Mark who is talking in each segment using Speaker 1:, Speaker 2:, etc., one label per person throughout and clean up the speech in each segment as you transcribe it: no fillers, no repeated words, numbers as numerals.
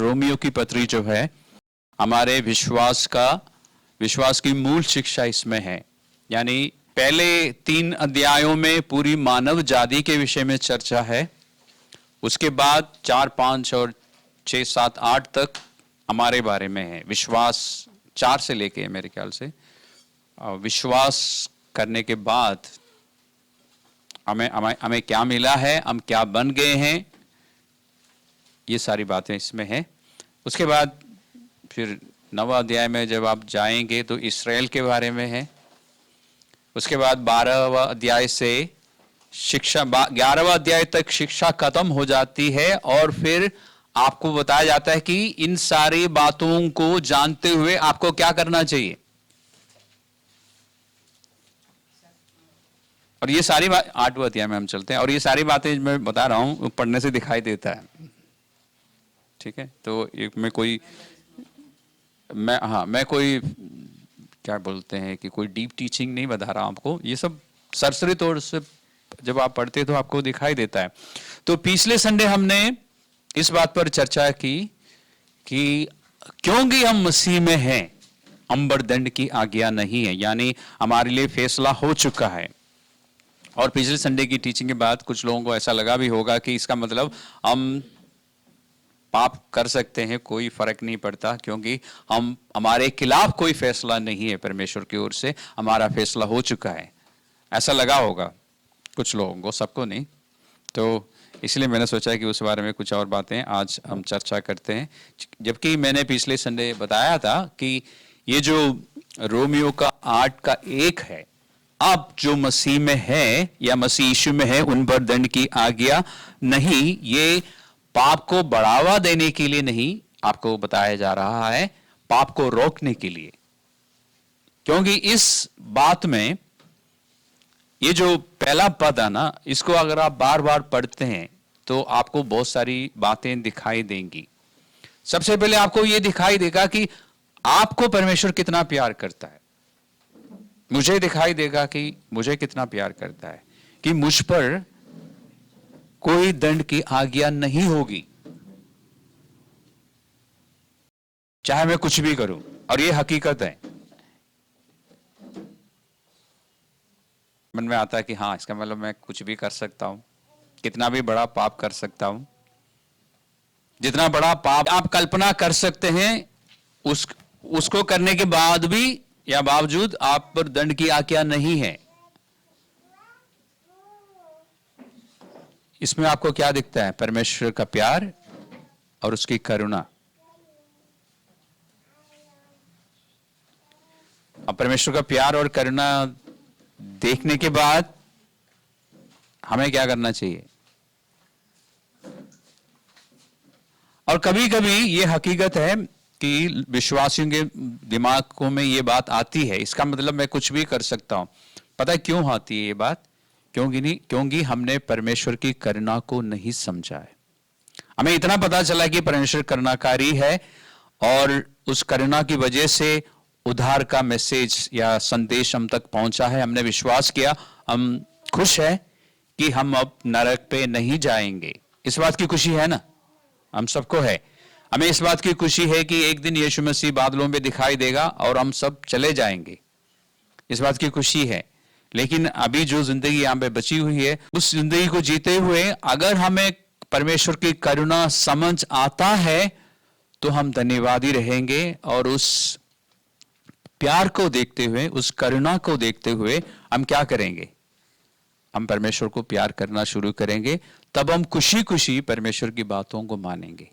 Speaker 1: Romeo की पत्री जो है, हमारे विश्वास की मूल शिक्षा इसमें है। यानी पहले 3 अध्यायों में पूरी मानव जाति के विषय में चर्चा है। उसके बाद 4, 5 और 6, 7, 8 तक हमारे बारे में है। विश्वास 4 से लेके मेरे ख्याल से विश्वास करने के बाद हमें क्या मिला है, हम क्या बन गए हैं, ये सारी बातें इसमें हैं। उसके बाद फिर 9वां अध्याय में जब आप जाएंगे तो इस्राएल के बारे में है। उसके बाद 12वां अध्याय से शिक्षा, 11वां अध्याय तक शिक्षा खत्म हो जाती है और फिर आपको बताया जाता है कि इन सारी बातों को जानते हुए आपको क्या करना चाहिए। और ये सारी बात 8वां अध्याय में हम चलते हैं और ये सारी बातें मैं बता रहा हूं, पढ़ने से दिखाई देता है। ठीक है, तो मैं कोई क्या बोलते हैं कि कोई डीप टीचिंग नहीं बता रहा आपको। ये सब सरसरी तौर से जब आप पढ़ते तो आपको दिखाई देता है। तो पिछले संडे हमने इस बात पर चर्चा की कि क्योंकि हम मसीह में हैं, अंबर दंड की आज्ञा नहीं है, यानी हमारे लिए फैसला हो चुका है। और पिछले संडे की टीचिंग के बाद कुछ लोगों को ऐसा लगा भी होगा कि इसका मतलब हम पाप कर सकते हैं, कोई फर्क नहीं पड़ता, क्योंकि हमारे खिलाफ कोई फैसला नहीं है परमेश्वर की ओर से, हमारा फैसला हो चुका है। ऐसा लगा होगा कुछ लोगों को, सबको नहीं। तो इसलिए मैंने सोचा कि उस बारे में कुछ और बातें आज हम चर्चा करते हैं। जबकि मैंने पिछले संडे बताया था कि ये जो रोमियो का 8 का 1 है, अब जो मसीह में है या मसीह यीशु में है उन पर दंड की आज्ञा नहीं, ये पाप को बढ़ावा देने के लिए नहीं आपको बताया जा रहा है, पाप को रोकने के लिए। क्योंकि इस बात में ये जो पहला पद है ना, इसको अगर आप बार बार पढ़ते हैं तो आपको बहुत सारी बातें दिखाई देंगी। सबसे पहले आपको ये दिखाई देगा कि आपको परमेश्वर कितना प्यार करता है। मुझे दिखाई देगा कि मुझे कितना प्यार करता है, कि मुझ पर कोई दंड की आज्ञा नहीं होगी चाहे मैं कुछ भी करूं। और ये हकीकत है। मन में आता है कि हाँ, इसका मतलब मैं कुछ भी कर सकता हूं, कितना भी बड़ा पाप कर सकता हूं। जितना बड़ा पाप आप कल्पना कर सकते हैं उसको करने के बाद भी या बावजूद आप पर दंड की आज्ञा नहीं है। इसमें आपको क्या दिखता है? परमेश्वर का प्यार और उसकी करुणा। अब परमेश्वर का प्यार और करुणा देखने के बाद हमें क्या करना चाहिए? और कभी कभी ये हकीकत है कि विश्वासियों के दिमागों में ये बात आती है, इसका मतलब मैं कुछ भी कर सकता हूं। पता है क्यों आती है ये बात? क्योंकि हमने परमेश्वर की करुणा को नहीं समझा है। हमें इतना पता चला कि परमेश्वर करुणाकारी है और उस करुणा की वजह से उद्धार का मैसेज या संदेश हम तक पहुंचा है, हमने विश्वास किया, हम खुश है कि हम अब नरक पे नहीं जाएंगे। इस बात की खुशी है ना? हम सबको है। हमें इस बात की खुशी है कि एक दिन यीशु मसीह बादलों में दिखाई देगा और हम सब चले जाएंगे। इस बात की खुशी है। लेकिन अभी जो जिंदगी यहां पे बची हुई है, उस जिंदगी को जीते हुए अगर हमें परमेश्वर की करुणा समझ आता है तो हम धन्यवादी रहेंगे और उस प्यार को देखते हुए, उस करुणा को देखते हुए हम क्या करेंगे? हम परमेश्वर को प्यार करना शुरू करेंगे। तब हम खुशी खुशी परमेश्वर की बातों को मानेंगे,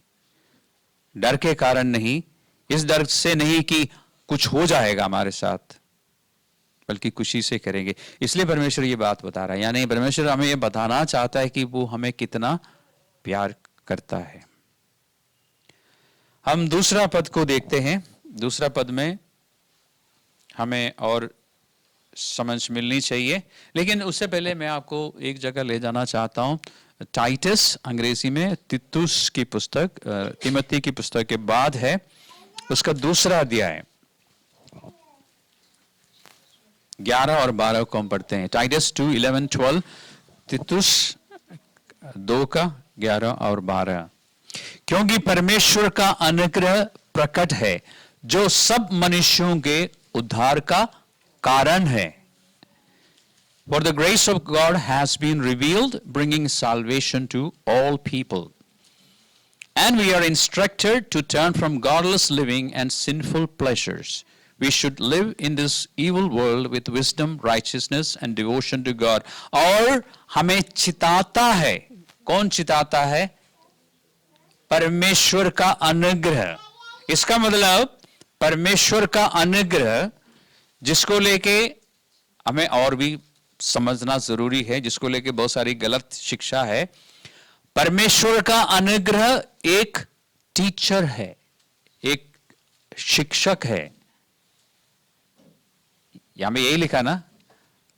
Speaker 1: डर के कारण नहीं। इस डर से नहीं कि कुछ हो जाएगा हमारे साथ, बल्कि खुशी से करेंगे। इसलिए परमेश्वर ये बात बता रहा है, यानी परमेश्वर हमें ये बताना चाहता है कि वो हमें कितना प्यार करता है। हम दूसरा पद को देखते हैं। दूसरा पद में हमें और समझ मिलनी चाहिए, लेकिन उससे पहले मैं आपको एक जगह ले जाना चाहता हूं। टाइटस, अंग्रेजी में तीतुस की पुस्तक, तिमोथी की पुस्तक के बाद है, उसका दूसरा अध्याय 11 और 12 को हम पढ़ते हैं। टाइटस 2, 11, 12, तीतुस 2 का 11 और 12। क्योंकि परमेश्वर का अनुग्रह प्रकट है जो सब मनुष्यों के उद्धार का कारण है। For the grace of God has been revealed, bringing salvation to all people. And we are instructed to turn from godless living and sinful pleasures. We should live in this evil world with wisdom, righteousness and devotion to God. और हमें चिताता है, कौन चिताता है? परमेश्वर का अनुग्रह। इसका मतलब परमेश्वर का अनुग्रह जिसको लेके हमें और भी समझना जरूरी है, जिसको लेके बहुत सारी गलत शिक्षा है। परमेश्वर का अनुग्रह एक टीचर है, एक शिक्षक है। यहां में यही लिखा ना,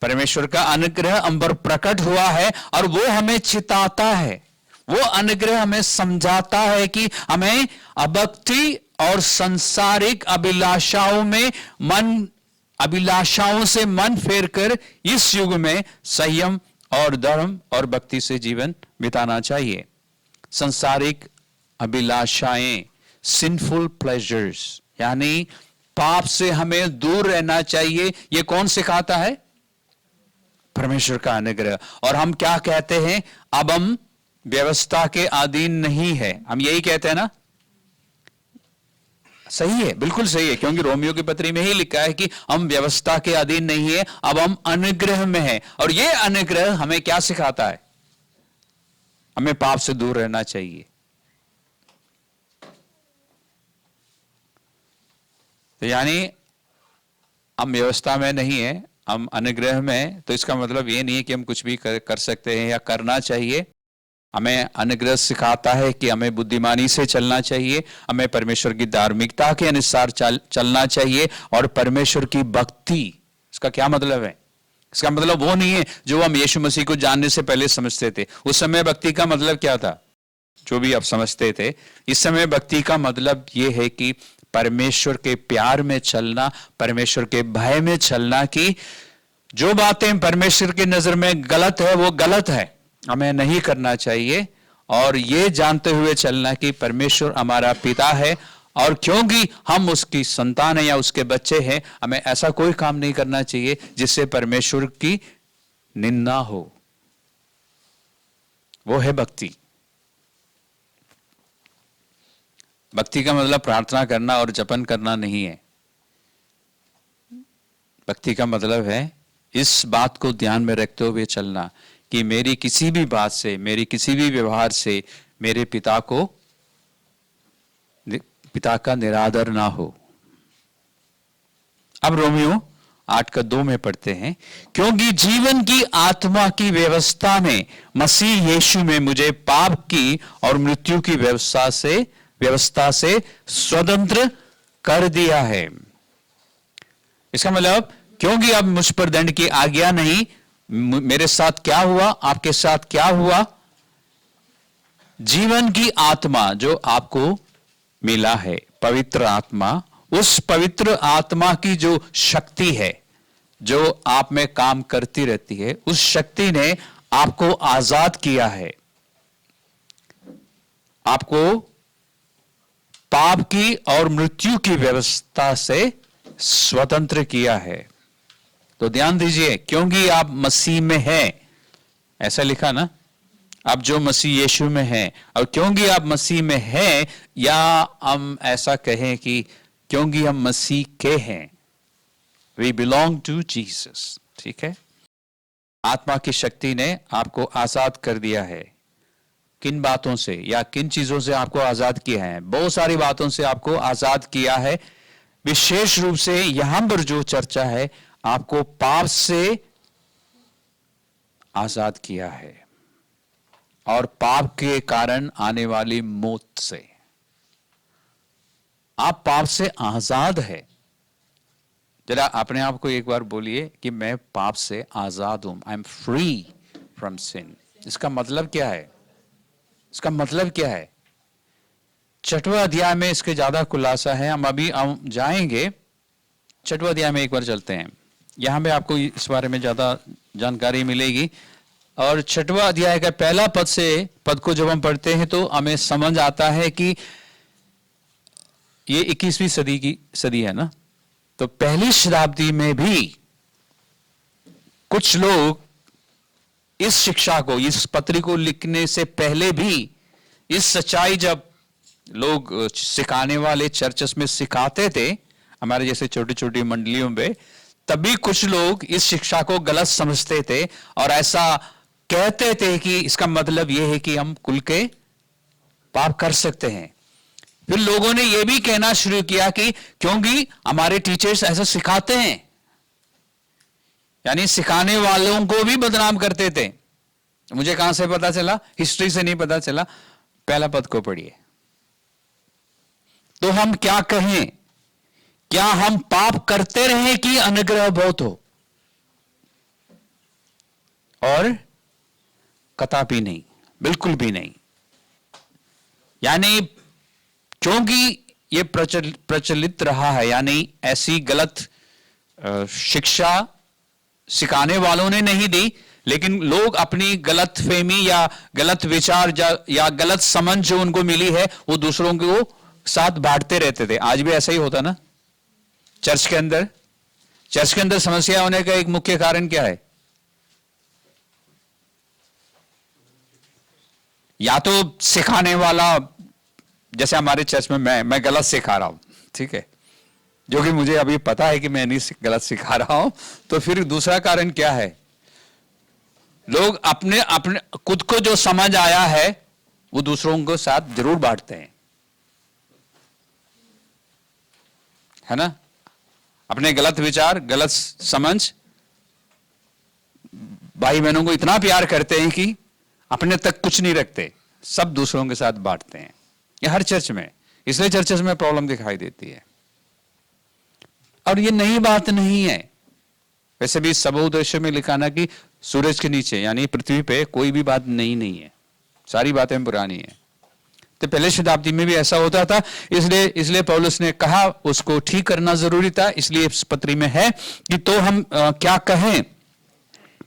Speaker 1: परमेश्वर का अनुग्रह हम पर प्रकट हुआ है और वो हमें चिताता है। वो अनुग्रह हमें समझाता है कि हमें अभक्ति और सांसारिक अभिलाषाओं से मन फेरकर इस युग में संयम और धर्म और भक्ति से जीवन बिताना चाहिए। सांसारिक अभिलाषाएं, सिंफुल प्लेजर्स, यानी पाप से हमें दूर रहना चाहिए। ये कौन सिखाता है? परमेश्वर का अनुग्रह। और हम क्या कहते हैं? अब हम व्यवस्था के अधीन नहीं है, हम यही कहते हैं ना। सही है, बिल्कुल सही है, क्योंकि रोमियो की पत्री में ही लिखा है कि हम व्यवस्था के अधीन नहीं है, अब हम अनुग्रह में हैं। और यह अनुग्रह हमें क्या सिखाता है? हमें पाप से दूर रहना चाहिए। तो यानी हम व्यवस्था में नहीं है, हम अनुग्रह में हैं। तो इसका मतलब ये नहीं है कि हम कुछ भी कर सकते हैं या करना चाहिए। हमें अनुग्रह सिखाता है कि हमें बुद्धिमानी से चलना चाहिए, हमें परमेश्वर की धार्मिकता के अनुसार चलना चाहिए और परमेश्वर की भक्ति। इसका क्या मतलब है? इसका मतलब वो नहीं है जो हम यीशु मसीह को जानने से पहले समझते थे। उस समय भक्ति का मतलब क्या था? जो भी आप समझते थे। इस समय भक्ति का मतलब ये है कि परमेश्वर के प्यार में चलना, परमेश्वर के भय में चलना, कि जो बातें परमेश्वर की नजर में गलत है वो गलत है, हमें नहीं करना चाहिए। और ये जानते हुए चलना कि परमेश्वर हमारा पिता है और क्योंकि हम उसकी संतान है या उसके बच्चे हैं, हमें ऐसा कोई काम नहीं करना चाहिए जिससे परमेश्वर की निंदा हो। वो है भक्ति। भक्ति का मतलब प्रार्थना करना और जपन करना नहीं है। भक्ति का मतलब है इस बात को ध्यान में रखते हुए चलना कि मेरी किसी भी बात से, मेरी किसी भी व्यवहार से मेरे पिता का निरादर ना हो। अब रोमियो 8:2 में पढ़ते हैं, क्योंकि जीवन की आत्मा की व्यवस्था ने मसीह यीशु में मुझे पाप की और मृत्यु की व्यवस्था से स्वतंत्र कर दिया है। इसका मतलब क्योंकि अब मुझ पर दंड की आज्ञा नहीं, मेरे साथ क्या हुआ, आपके साथ क्या हुआ? जीवन की आत्मा जो आपको मिला है, पवित्र आत्मा, उस पवित्र आत्मा की जो शक्ति है जो आप में काम करती रहती है, उस शक्ति ने आपको आजाद किया है, आपको पाप की और मृत्यु की व्यवस्था से स्वतंत्र किया है। तो ध्यान दीजिए, क्योंकि आप मसीह में हैं, ऐसा लिखा ना, आप जो मसीह यीशु में हैं, और क्योंकि आप मसीह में हैं, या हम ऐसा कहें कि क्योंकि हम मसीह के हैं, वी बिलोंग टू जीसस। ठीक है, आत्मा की शक्ति ने आपको आजाद कर दिया है। किन बातों से या किन चीजों से आपको आजाद किया है? बहुत सारी बातों से आपको आजाद किया है। विशेष रूप से यहां पर जो चर्चा है, आपको पाप से आजाद किया है और पाप के कारण आने वाली मौत से। आप पाप से आजाद है। जरा अपने आप को एक बार बोलिए कि मैं पाप से आजाद हूं, आई एम फ्री फ्रॉम सिन। इसका मतलब क्या है? इसका मतलब क्या है? 6वां अध्याय में इसके ज्यादा खुलासा है, हम अभी जाएंगे। 6वां अध्याय में एक बार चलते हैं, यहां पे आपको इस बारे में ज्यादा जानकारी मिलेगी। और 6वां अध्याय का पहला पद को जब हम पढ़ते हैं तो हमें समझ आता है कि ये 21वीं सदी है ना, तो पहली शताब्दी में भी कुछ लोग इस शिक्षा को, इस पत्री को लिखने से पहले भी इस सच्चाई जब लोग सिखाने वाले चर्चेस में सिखाते थे, हमारे जैसे छोटी छोटी मंडलियों में, तभी कुछ लोग इस शिक्षा को गलत समझते थे और ऐसा कहते थे कि इसका मतलब यह है कि हम खुल के पाप कर सकते हैं। फिर लोगों ने यह भी कहना शुरू किया कि क्योंकि हमारे टीचर्स ऐसा सिखाते हैं, यानी सिखाने वालों को भी बदनाम करते थे। मुझे कहां से पता चला? हिस्ट्री से नहीं पता चला, पहला पद को पढ़िए। तो हम क्या कहें? क्या हम पाप करते रहे कि अनुग्रह बहुत हो? और कदापि नहीं, बिल्कुल भी नहीं। यानी क्योंकि यह प्रचलित रहा है, यानी ऐसी गलत शिक्षा सिखाने वालों ने नहीं दी, लेकिन लोग अपनी गलत फहमी या गलत विचार या गलत समझ जो उनको मिली है वो दूसरों को साथ बांटते रहते थे। आज भी ऐसा ही होता ना चर्च के अंदर समस्या होने का एक मुख्य कारण क्या है? या तो सिखाने वाला, जैसे हमारे चर्च में मैं गलत सिखा रहा हूं, ठीक है, जो कि मुझे अभी पता है कि मैं नहीं गलत सिखा रहा हूं, तो फिर दूसरा कारण क्या है? लोग अपने खुद को जो समझ आया है वो दूसरों को साथ जरूर बांटते हैं, है ना? अपने गलत विचार, गलत समझ, भाई बहनों को इतना प्यार करते हैं कि अपने तक कुछ नहीं रखते, सब दूसरों के साथ बांटते हैं। ये हर चर्च में, इसलिए चर्चेस में प्रॉब्लम दिखाई देती है। और ये नई बात नहीं है, वैसे भी सबोपदेशों में लिखा ना कि सूरज के नीचे यानी पृथ्वी पे कोई भी बात नई नहीं है, सारी बातें पुरानी है। तो पहले शताब्दी में भी ऐसा होता था, इसलिए पौलुस ने कहा उसको ठीक करना जरूरी था। इसलिए इस पत्री में है कि तो हम क्या कहें?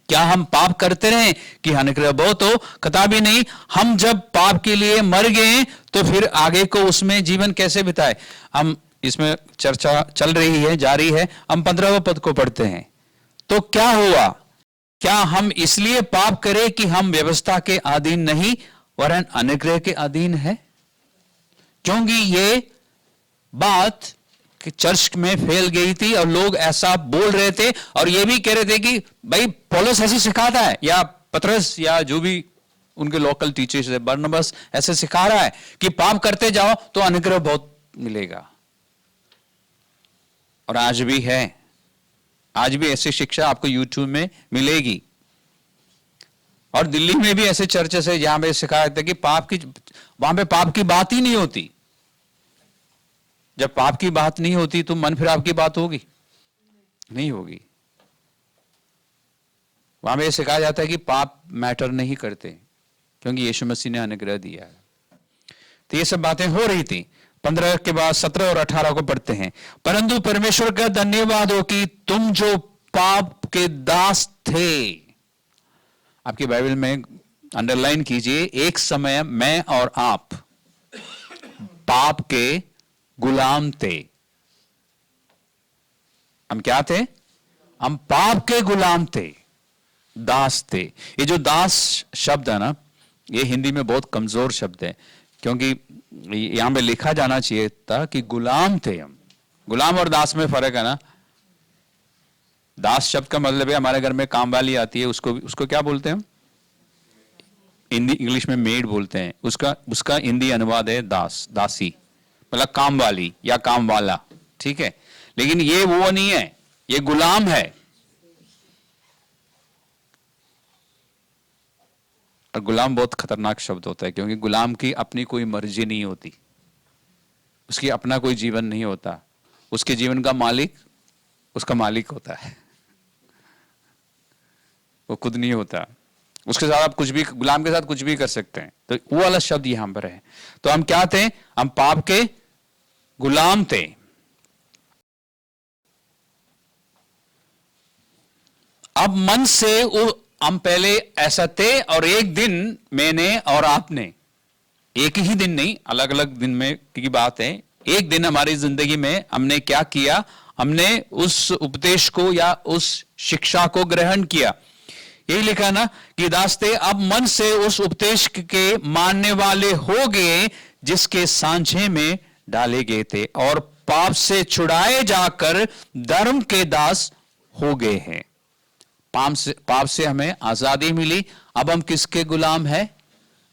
Speaker 1: क्या हम पाप करते रहें कि अनुग्रह बहुत हो? कदापि नहीं। हम जब पाप के लिए मर गए तो फिर आगे को उसमें जीवन कैसे बिताए? हम इसमें चर्चा चल रही है, जारी है। हम 15वें पद को पढ़ते हैं। तो क्या हुआ? क्या हम इसलिए पाप करें कि हम व्यवस्था के अधीन नहीं वरन अनुग्रह के अधीन है? क्योंकि ये बात कि चर्च में फैल गई थी और लोग ऐसा बोल रहे थे और ये भी कह रहे थे कि भाई पौलुस ऐसे सिखाता है, या पतरस या जो भी उनके लोकल टीचर्स है, बरनबास ऐसे सिखा रहा है कि पाप करते जाओ तो अनुग्रह बहुत मिलेगा। और आज भी है, आज भी ऐसी शिक्षा आपको यूट्यूब में मिलेगी। और दिल्ली में भी ऐसे चर्चेस है जहां पे सिखाया जाता है कि वहां पे पाप की बात ही नहीं होती। जब पाप की बात नहीं होती तो मन फिर आपकी बात होगी? नहीं होगी। वहां पे सिखाया जाता है कि पाप मैटर नहीं करते क्योंकि यीशु मसीह ने अनुग्रह दिया है। तो ये सब बातें हो रही थी। 15 के बाद 17 और 18 को पढ़ते हैं। परंतु परमेश्वर का धन्यवाद हो कि तुम जो पाप के दास थे, आपकी बाइबल में अंडरलाइन कीजिए, एक समय मैं और आप पाप के गुलाम थे। हम क्या थे? हम पाप के गुलाम थे, दास थे। ये जो दास शब्द है ना, ये हिंदी में बहुत कमजोर शब्द है, क्योंकि यहां पे लिखा जाना चाहिए था कि गुलाम थे हम। गुलाम और दास में फर्क है ना। दास शब्द का मतलब है हमारे घर में काम वाली आती है, उसको क्या बोलते हैं हम? हिंदी इंग्लिश में मेड बोलते हैं। उसका हिंदी अनुवाद है दास, दासी, मतलब काम वाली या काम वाला, ठीक है। लेकिन ये वो नहीं है, ये गुलाम है। और गुलाम बहुत खतरनाक शब्द होता है, क्योंकि गुलाम की अपनी कोई मर्जी नहीं होती, उसकी अपना कोई जीवन नहीं होता। उसके जीवन का मालिक उसका मालिक होता है, वो खुद नहीं होता। उसके साथ आप कुछ भी, गुलाम के साथ कुछ भी कर सकते हैं। तो वो वाला शब्द यहां पर है। तो हम क्या थे? हम पाप के गुलाम थे। अब मन से हम पहले ऐसा थे और एक दिन मैंने और आपने, एक ही दिन नहीं, अलग अलग दिन में की बात है, एक दिन हमारी जिंदगी में हमने क्या किया, हमने उस उपदेश को या उस शिक्षा को ग्रहण किया। यही लिखा ना कि दासते अब मन से उस उपदेश के मानने वाले हो गए जिसके सांझे में डाले गए थे, और पाप से छुड़ाए जाकर धर्म के दास हो गए हैं। पाप से हमें आजादी मिली। अब हम किसके गुलाम हैं?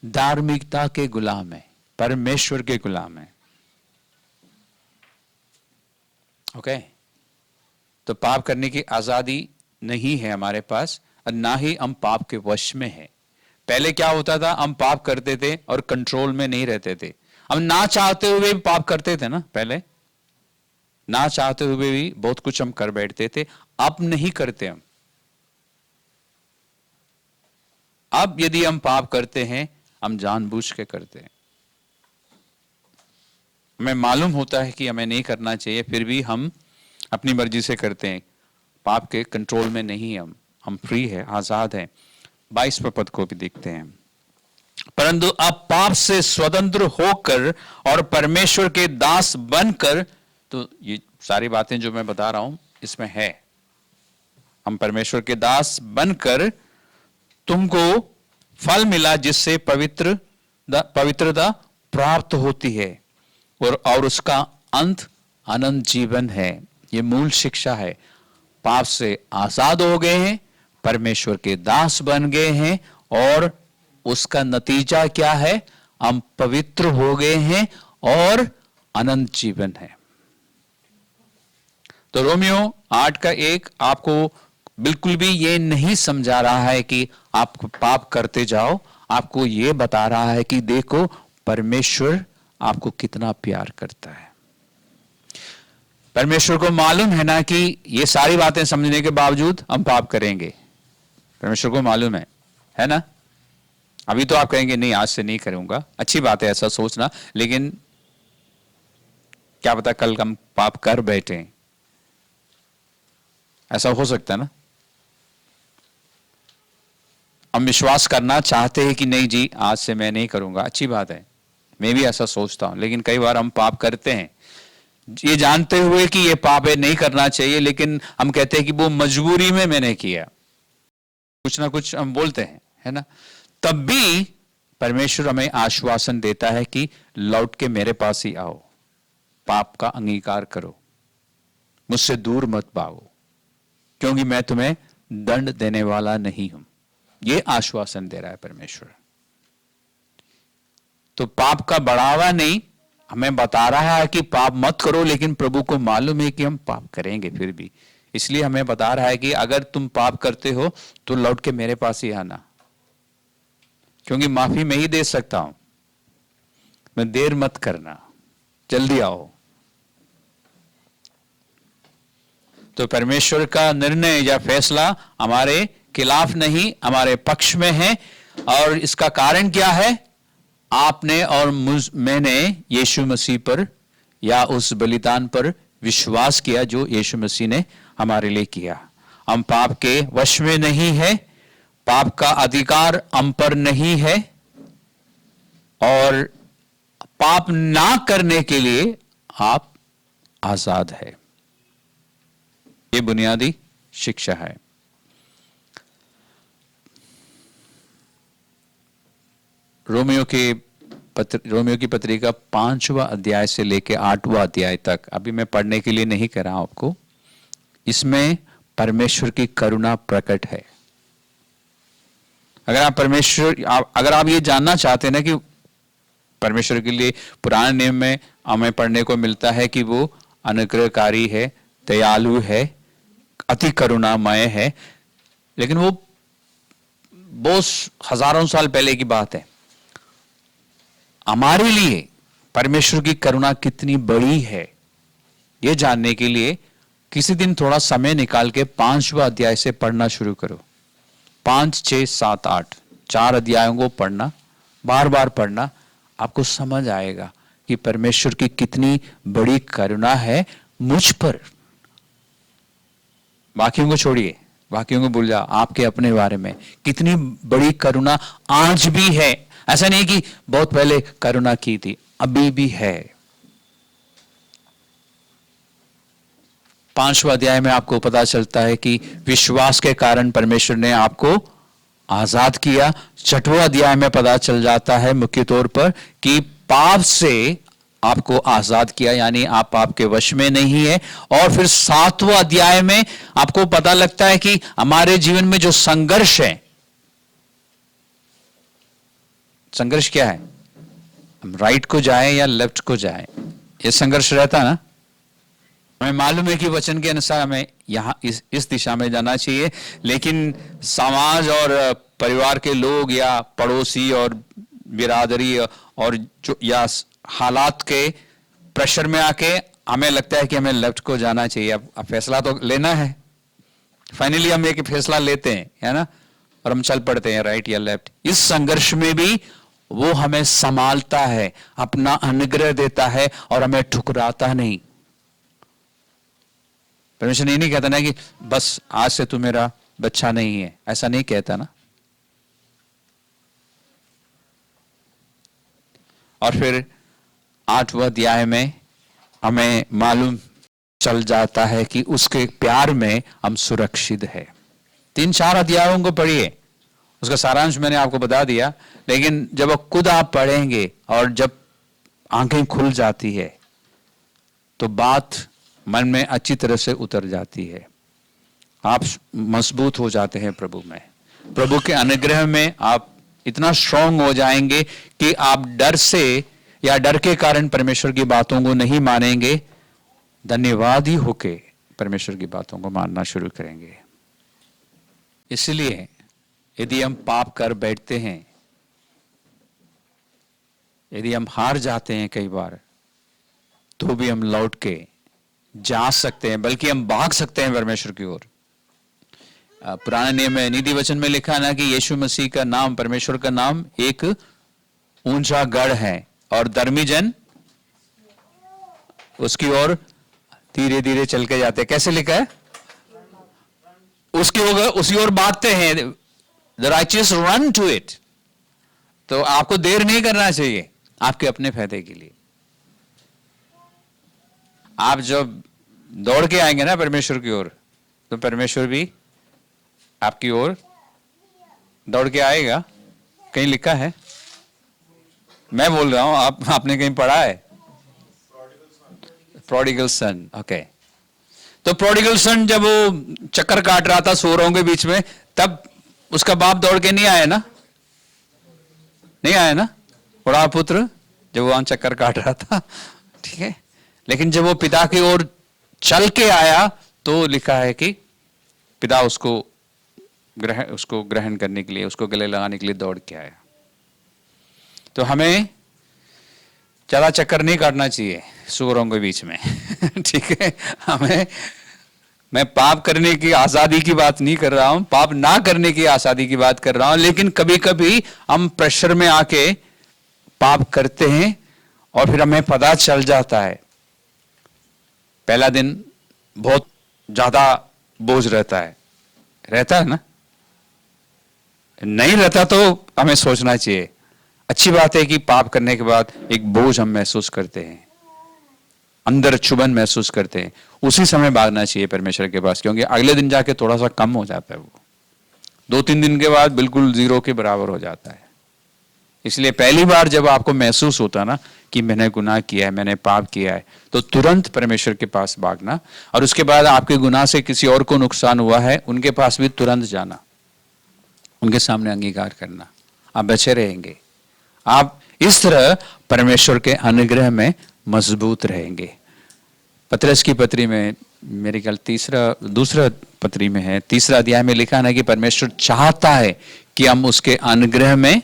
Speaker 1: धार्मिकता के गुलाम है, परमेश्वर के गुलाम है। ओके, तो पाप करने की आजादी नहीं है हमारे पास, और ना ही हम पाप के वश में हैं। पहले क्या होता था, हम पाप करते थे और कंट्रोल में नहीं रहते थे। हम ना चाहते हुए भी पाप करते थे ना, पहले ना चाहते हुए भी बहुत कुछ हम कर बैठते थे। अब नहीं करते हम। अब यदि हम पाप करते हैं, हम जानबूझ के करते हैं। हमें मालूम होता है कि हमें नहीं करना चाहिए, फिर भी हम अपनी मर्जी से करते हैं। पाप के कंट्रोल में नहीं हम फ्री है, आजाद है। 22वें पद को भी देखते हैं। परंतु अब पाप से स्वतंत्र होकर और परमेश्वर के दास बनकर, तो ये सारी बातें जो मैं बता रहा हूं इसमें है, हम परमेश्वर के दास बनकर तुमको फल मिला जिससे पवित्रता प्राप्त होती है, और उसका अंत अनंत जीवन है। ये मूल शिक्षा है। पाप से आजाद हो गए हैं, परमेश्वर के दास बन गए हैं, और उसका नतीजा क्या है? हम पवित्र हो गए हैं और अनंत जीवन है। तो रोमियो 8:1 आपको बिल्कुल भी ये नहीं समझा रहा है कि आप पाप करते जाओ, आपको ये बता रहा है कि देखो परमेश्वर आपको कितना प्यार करता है। परमेश्वर को मालूम है ना कि ये सारी बातें समझने के बावजूद हम पाप करेंगे। परमेश्वर को मालूम है ना। अभी तो आप कहेंगे नहीं, आज से नहीं करूंगा, अच्छी बात है ऐसा सोचना, लेकिन क्या पता कल हम पाप कर बैठे, ऐसा हो सकता है ना। हम विश्वास करना चाहते हैं कि नहीं जी आज से मैं नहीं करूंगा, अच्छी बात है, मैं भी ऐसा सोचता हूं, लेकिन कई बार हम पाप करते हैं ये जानते हुए कि ये पाप है, नहीं करना चाहिए, लेकिन हम कहते हैं कि वो मजबूरी में मैंने किया, कुछ ना कुछ हम बोलते हैं, है ना। तब भी परमेश्वर हमें आश्वासन देता है कि लौट के मेरे पास ही आओ, पाप का अंगीकार करो, मुझसे दूर मत भागो, क्योंकि मैं तुम्हें दंड देने वाला नहीं हूं। ये आश्वासन दे रहा है परमेश्वर। तो पाप का बढ़ावा नहीं, हमें बता रहा है कि पाप मत करो, लेकिन प्रभु को मालूम है कि हम पाप करेंगे फिर भी, इसलिए हमें बता रहा है कि अगर तुम पाप करते हो तो लौट के मेरे पास ही आना, क्योंकि माफी मैं ही दे सकता हूं। मैं देर मत करना, जल्दी आओ। तो परमेश्वर का निर्णय या फैसला हमारे खिलाफ नहीं, हमारे पक्ष में है। और इसका कारण क्या है? आपने और मैंने यीशु मसीह पर या उस बलिदान पर विश्वास किया जो यीशु मसीह ने हमारे लिए किया। हम पाप के वश में नहीं है, पाप का अधिकार हम पर नहीं है, और पाप ना करने के लिए आप आजाद है। ये बुनियादी शिक्षा है। रोमियो की पत्रिका 5वां अध्याय से लेकर 8वां अध्याय तक, अभी मैं पढ़ने के लिए नहीं कह रहा हूं आपको, इसमें परमेश्वर की करुणा प्रकट है। अगर आप ये जानना चाहते हैं ना कि परमेश्वर के लिए पुराने नियम में हमें पढ़ने को मिलता है कि वो अनुग्रहकारी है, दयालु है, अति करुणामय है, लेकिन वो बहुत हजारों साल पहले की बात है। हमारे लिए परमेश्वर की करुणा कितनी बड़ी है, यह जानने के लिए किसी दिन थोड़ा समय निकाल के 5वां अध्याय से पढ़ना शुरू करो। 5, 6, 7, 8 4 अध्यायों को पढ़ना, बार बार पढ़ना, आपको समझ आएगा कि परमेश्वर की कितनी बड़ी करुणा है मुझ पर। बाकियों को छोड़िए, बाकियों को भूल जा, आपके अपने बारे में कितनी बड़ी करुणा आज भी है। ऐसा नहीं कि बहुत पहले करुणा की थी, अभी भी है। 5वां अध्याय में आपको पता चलता है कि विश्वास के कारण परमेश्वर ने आपको आजाद किया। 6वां अध्याय में पता चल जाता है मुख्य तौर पर कि पाप से आपको आजाद किया, यानी आप पाप के वश में नहीं है। और फिर 7वां अध्याय में आपको पता लगता है कि हमारे जीवन में जो संघर्ष है, संघर्ष क्या है, हम राइट को जाएं या लेफ्ट को जाएं, ये संघर्ष रहता ना। हमें मालूम है कि वचन के अनुसार हमें यहां इस दिशा में जाना चाहिए, लेकिन समाज और परिवार के लोग या पड़ोसी और बिरादरी और जो या हालात के प्रेशर में आके हमें लगता है कि हमें लेफ्ट को जाना चाहिए। अब फैसला तो लेना है, फाइनली हम एक फैसला लेते हैं, है ना, और हम चल पड़ते हैं राइट या लेफ्ट। इस संघर्ष में भी वो हमें संभालता है, अपना अनुग्रह देता है और हमें ठुकराता नहीं। परमेश्वर ये नहीं कहता ना कि बस आज से तू मेरा बच्चा नहीं है, ऐसा नहीं कहता ना। और फिर 8वां अध्याय में हमें मालूम चल जाता है कि उसके प्यार में हम सुरक्षित है। 3-4 अध्यायों को पढ़िए, उसका सारांश मैंने आपको बता दिया, लेकिन जब खुद आप पढ़ेंगे और जब आंखें खुल जाती है तो बात मन में अच्छी तरह से उतर जाती है। आप मजबूत हो जाते हैं प्रभु में, प्रभु के अनुग्रह में आप इतना स्ट्रांग हो जाएंगे कि आप डर से या डर के कारण परमेश्वर की बातों को नहीं मानेंगे, धन्यवाद ही होके परमेश्वर की बातों को मानना शुरू करेंगे। इसलिए यदि हम पाप कर बैठते हैं, यदि हम हार जाते हैं कई बार, तो भी हम लौट के जा सकते हैं, बल्कि हम भाग सकते हैं परमेश्वर की ओर। पुराने नियम में नीति वचन में लिखा ना कि यीशु मसीह का नाम, परमेश्वर का नाम एक ऊंचा गढ़ है और धर्मी जन उसकी ओर धीरे धीरे चल के जाते हैं। कैसे लिखा है? उसी ओर भागते हैं, the righteous run to it. तो आपको देर नहीं करना चाहिए आपके अपने फायदे के लिए। आप जब दौड़ के आएंगे ना परमेश्वर की ओर, तो परमेश्वर भी आपकी ओर दौड़ के आएगा। कहीं लिखा है, मैं बोल रहा हूं, आपने कहीं पढ़ा है? प्रोडिगल सन, ओके। तो प्रोडिगल सन जब वो चक्कर काट रहा था सूअरों के बीच में, तब उसका बाप दौड़ के नहीं आया ना, नहीं आया ना, बड़ा पुत्र जब वहां चक्कर काट रहा था, ठीक है। लेकिन जब वो पिता की ओर चल के आया तो लिखा है कि पिता उसको ग्रहण करने के लिए, उसको गले लगाने के लिए दौड़ के आया। तो हमें ज्यादा चक्कर नहीं काटना चाहिए सूअरों के बीच में ठीक है। मैं पाप करने की आजादी की बात नहीं कर रहा हूं, पाप ना करने की आजादी की बात कर रहा हूं, लेकिन कभी कभी हम प्रेशर में आके पाप करते हैं और फिर हमें पता चल जाता है। पहला दिन बहुत ज्यादा बोझ रहता है ना, नहीं रहता तो हमें सोचना चाहिए। अच्छी बात है कि पाप करने के बाद एक बोझ हम महसूस करते हैं, अंदर चुभन महसूस करते हैं, उसी समय भागना चाहिए परमेश्वर के पास, क्योंकि अगले दिन जाके थोड़ा सा कम हो जाता है, वो 2-3 दिन के बाद बिल्कुल 0 के बराबर हो जाता है। इसलिए पहली बार जब आपको महसूस होता ना कि मैंने गुनाह किया है, मैंने पाप किया है, तो तुरंत परमेश्वर के पास भागना, और उसके बाद आपके गुनाह से किसी और को नुकसान हुआ है उनके पास भी तुरंत जाना, उनके सामने अंगीकार करना, आप बचे रहेंगे। आप इस तरह परमेश्वर के अनुग्रह में मजबूत रहेंगे। पतरस की पत्री में, मेरे ख्याल दूसरा पत्री में है, 3 अध्याय में लिखा है कि परमेश्वर चाहता है कि हम उसके अनुग्रह में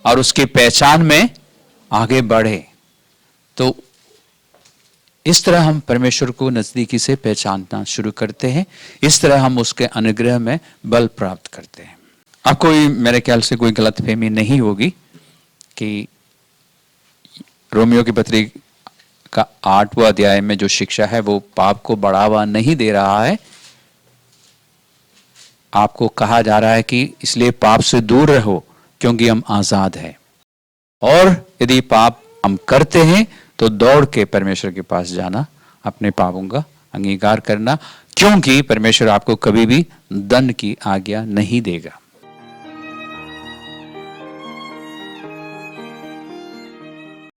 Speaker 1: और उसकी पहचान में आगे बढ़े। तो इस तरह हम परमेश्वर को नजदीकी से पहचानना शुरू करते हैं, इस तरह हम उसके अनुग्रह में बल प्राप्त करते हैं। अब कोई, मेरे ख्याल से कोई गलतफहमी नहीं होगी कि रोमियो की पत्री का 8वां अध्याय में जो शिक्षा है वो पाप को बढ़ावा नहीं दे रहा है, आपको कहा जा रहा है कि इसलिए पाप से दूर रहो क्योंकि हम आजाद हैं। और यदि पाप हम करते हैं तो दौड़ के परमेश्वर के पास जाना, अपने पापों का अंगीकार करना, क्योंकि परमेश्वर आपको कभी भी दंड की आज्ञा नहीं देगा।